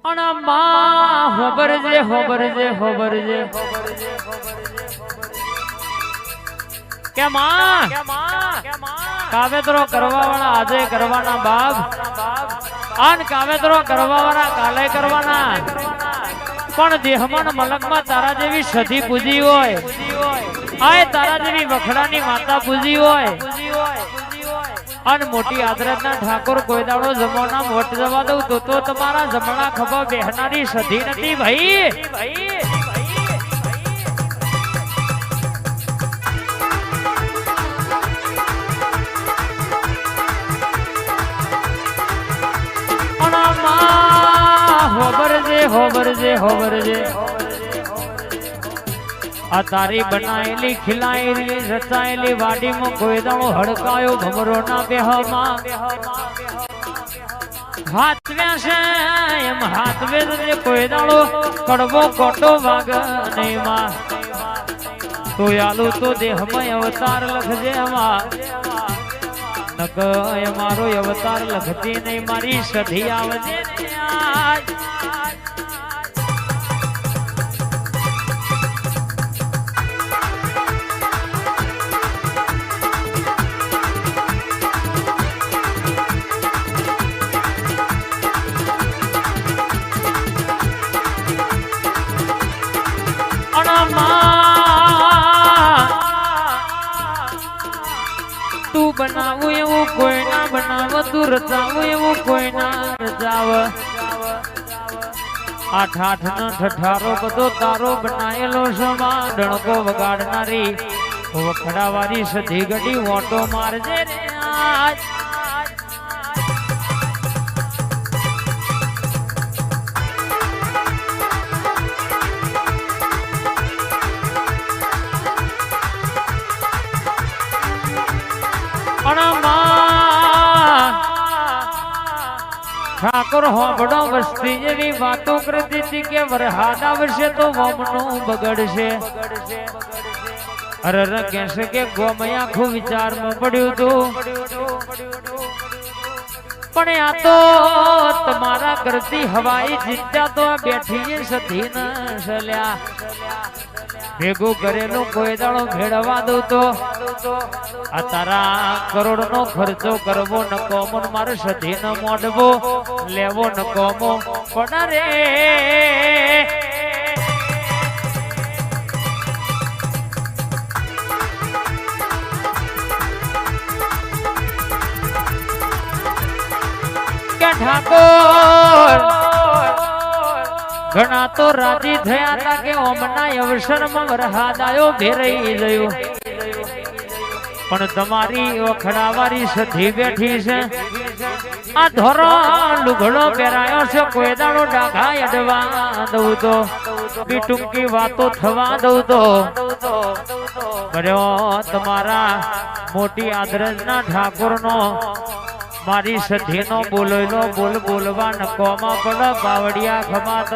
અણા માં હોબરજે હોબરજે હોબરજે કે માં કાવેતરો કરવા વાળા આજે કરવાના બાપ આન કાવેતરો કરવા વાળા કાલે કરવાના પણ દેહમાં મલકમાં તારા જેવી સધી પૂજી હોય આય તારા જેવી વખડાની માતા પૂજી હોય અન મોટી આદરતના ઠાકોર કોઈ દાડો જમોના મોટ જવા દઉં તો તમારા જમણા ખભા બેહનારી સધી નથી ભાઈ હોબરજે હોબરજે હોબરજે આ તારી બનાયેલી ખીલાયેલી રચાયેલી વાડીમાં કોઈ દાણો હડકાયો ભમરો ના બેહમાં હાથ વેસે એમ હાથ વેસે કોઈ દાણો કડવો કોટો વાગ નહીં માં તો આલુ તો દેહમાં અવતાર લખજે માં નક મારો અવતાર લખતી નહીં મારી સધી આવજે તું બનાવું એવું કોઈ ના બનાવ તું રચાવું એવું કોઈ ના રચાવ આઠ આઠ નો ઠઠારો બધો તારો બનાયેલો સમા ડણકો વગાડનારી વખડાવાળી સધી ગડી ઓટો મારજે રે આજ ઠાકોર હોબડો વસ્તી જેવી વાતો કરતી હતી કે વરહાદ આવશે તો વમનું બગડશે અરર કહેશે કે ગોમય આખું વિચારમાં પડ્યું હતું પણ આ તો તમારા કરતી હવાઈ ચિંતા તો બેઠી સધી ન સલ્યા ભેગું કરેલું કોઈ દાડો ભેળવા દઉં તો આ તારા કરોડ નો ખર્ચો કરવો નકોમો મારે સધી ન મોડવો લેવો નકોમો પણ રે કે ઠાકોર ઘણા તો રાજી થયા હતા કે ઓમના અવસરમાં વરહાદ આયો ભેરાઈ ગયો પણ તમારી વખડાવાળી સધી બેઠી છે આ ધોરો લુગડો પહેરાયો છે કોઈ દાડો ડાઘા અડવા દઉં તો બીટુંકી વાતો થવા દઉં તો કર્યો તમારા મોટી આદરજના ઠાકોરનો મારી સધીનો બોલેલો બોલ બોલવા નકોમાં પડ બાવડિયા ખમાત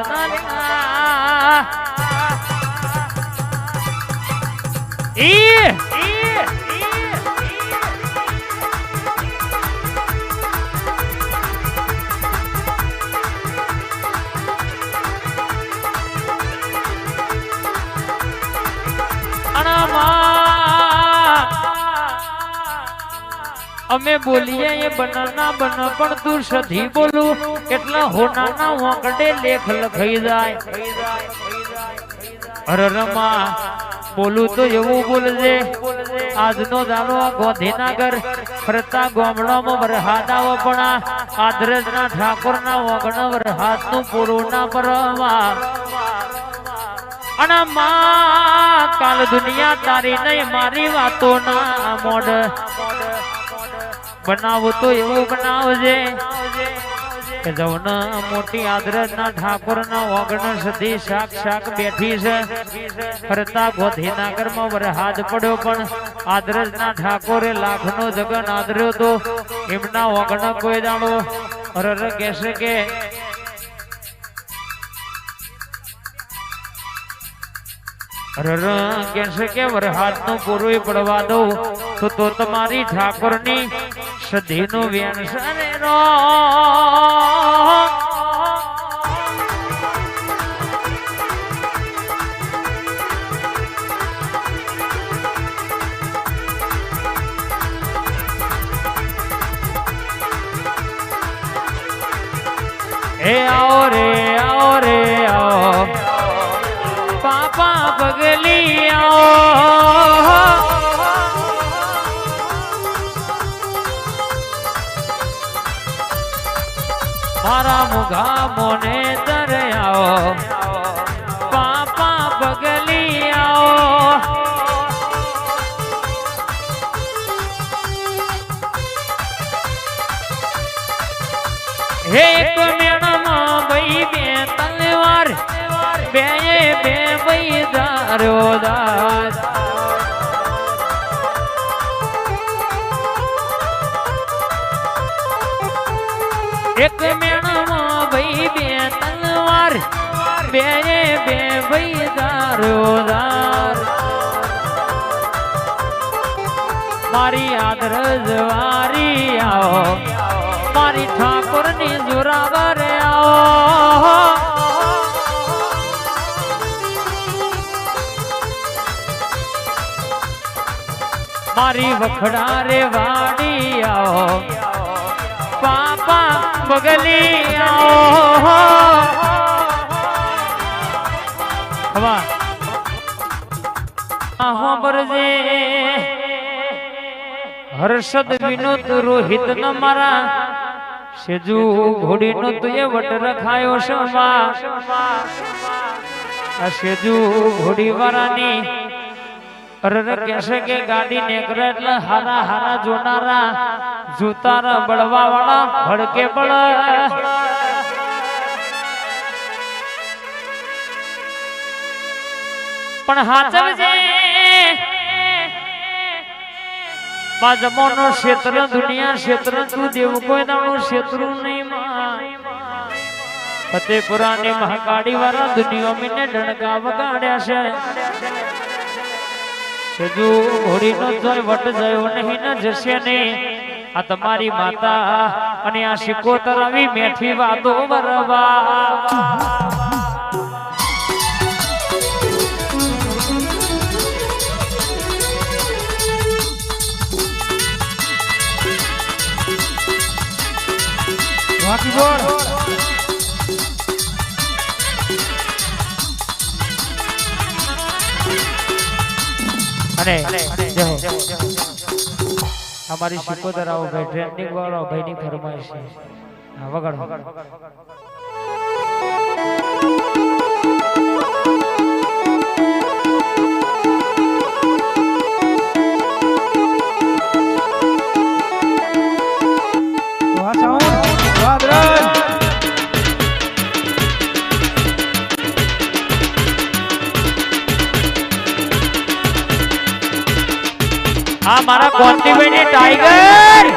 અમે બોલીએ એ બનાના બન પણ તું સધી બોલું એટલા હોનાના વાંકડે લેખ લખાઈ જાય અરરમાં બોલું તો એવું બોલજે આજનો દાડો ગોધીનગર ફરતા ગામડામાં વરહાદ આવો પણ આદરજના ઠાકોરના વગણ વરહાદનું પૂરું ના પરવા અને માં કાલ દુનિયા તારી નહીં મારી વાતો ના મોડ બનાવો તો એવું બનાવજે કે જવના મોટી આદરજના ઠાકોરના ઓગણ સધી શાક શાક બેઠી છે ફરતા ગોધીનગરમાં વરહાદ પડ્યો પણ આદરજના ઠાકોરે લાખનો જગન આદર્યો તો એમના ઓગણ કોઈ દાડો અરર કહેશે કે કહેશે કે વરહાદનું પૂરું પડવા દઉં તો તમારી ઠાકોરની સધીનું વ્યન સરે રો હે આવો રે આવો પાપા પગલી આવો મારા મુઘા મોને તરે આવો પાપા પગલી આવો હે એક મેળામાં ભાઈ બે તલવાર બે ભાઈ દારો દાસ એક મેળામાં ભાઈ બે તલવાર બે ભાઈ દારો દાર મારી આદર જવારી આવો મારી ઠાકોર ની જોરાવર આવો મારી વખડા રે વાડી આવો પાપા બગલી આવો હવા આહો બરજે હર્ષદ વિનોદ રોહિત ન મારા સેજુ ઘોડી નો તુએ વટ રખાયો શમા આ સેજુ ઘોડી વાળાની અરર કેસે કે ગાડી નેકરે એટલે હારા હારા જોનારા જૂતારા બળવા વાળા ભડકે બળ પણ હાચવજે જમોનો ક્ષેત્ર દુનિયા ક્ષેત્ર તું દેવ કોઈ દાણો ક્ષેત્ર નહીં માં ફતેપુરાની મહાકાળી વાળા દુનિયા મીને ડણકા વગાડ્યા છે સજુ ઘોડી નો જોઈ વટ જયો નહીં ન જશે નહીં આ તમારી માતા અને આ શિકોતર આવી મેઠી વાતો બરવા બાકી બોલ અને અમારી શિકોતરાઓ ભાઈ ટ્રેનિંગ વાળો ભાઈ ની ફરમાઈશ છે વગાડો આ મારા કોંતીભાઈ ને ટાઈગર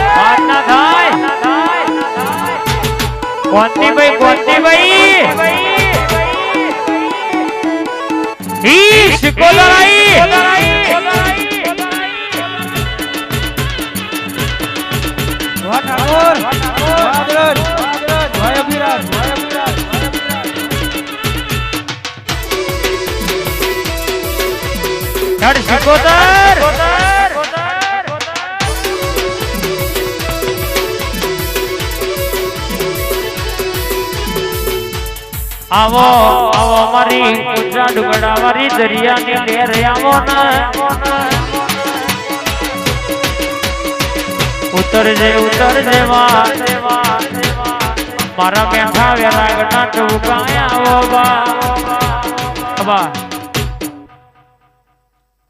વાત ના થાય કોંતીભાઈ ઈ શિકોતરાઈ વાહ ઠાકોર ભાઈ અભિરાજ શિકોતર આવો આવો મારી ઊંચા ડુગડા વાળી દરિયાની લેર આવો ને ઉતરજે મારા મેઠા વેલા ગટા ટુકાયા આવો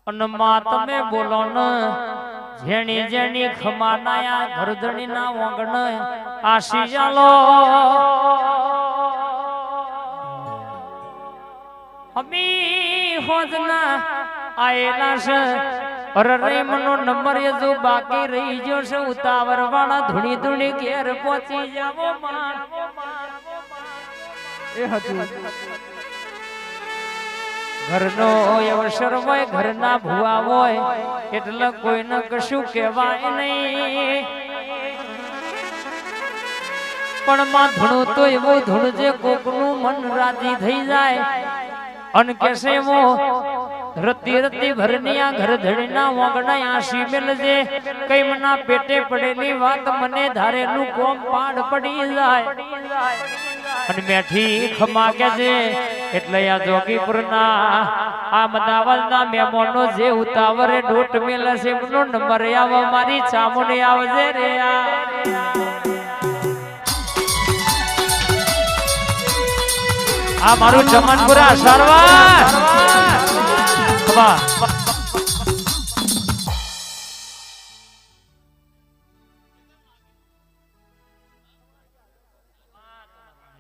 અને માં તમે બોલો ને જેણી જેણી ખમાનાયા ઘરધણી ના વંગણ આશી ચાલો અમી હોજના આયેલા છે અરે મનો નંબર એ જો બાકી રહી ગયો છે ઉતાવર વાળા ધૂણી ધૂણી ઘેર પહોંચી જાવો માં એ હતું ઘરનો અવસર હોય ઘરના ભુવા હોય એટલે કોઈને કશું કહેવાય નહીં પણ માં ધૂણું તો એવું ધૂણ જે કોકનું મન રાજી થઈ જાય અન કેસે મો રતી રતી ભરનિયા ઘર ધણીના વાંગણા આશી મેલજે કઈ મના પેટે પડેલી વાત મને ધારેલું કોમ પાડ પડી જાય અને મેઠી ખમા કે છે એટલે આ જોગીપુરના આ મદાવલના મહેમાનો જે ઉતાવરે ડોટ મેલે છે એમનો નંબર આવ મારી ચામુંડી આવજે રે આ મારું જમનપુરા સરવાર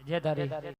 જે તારી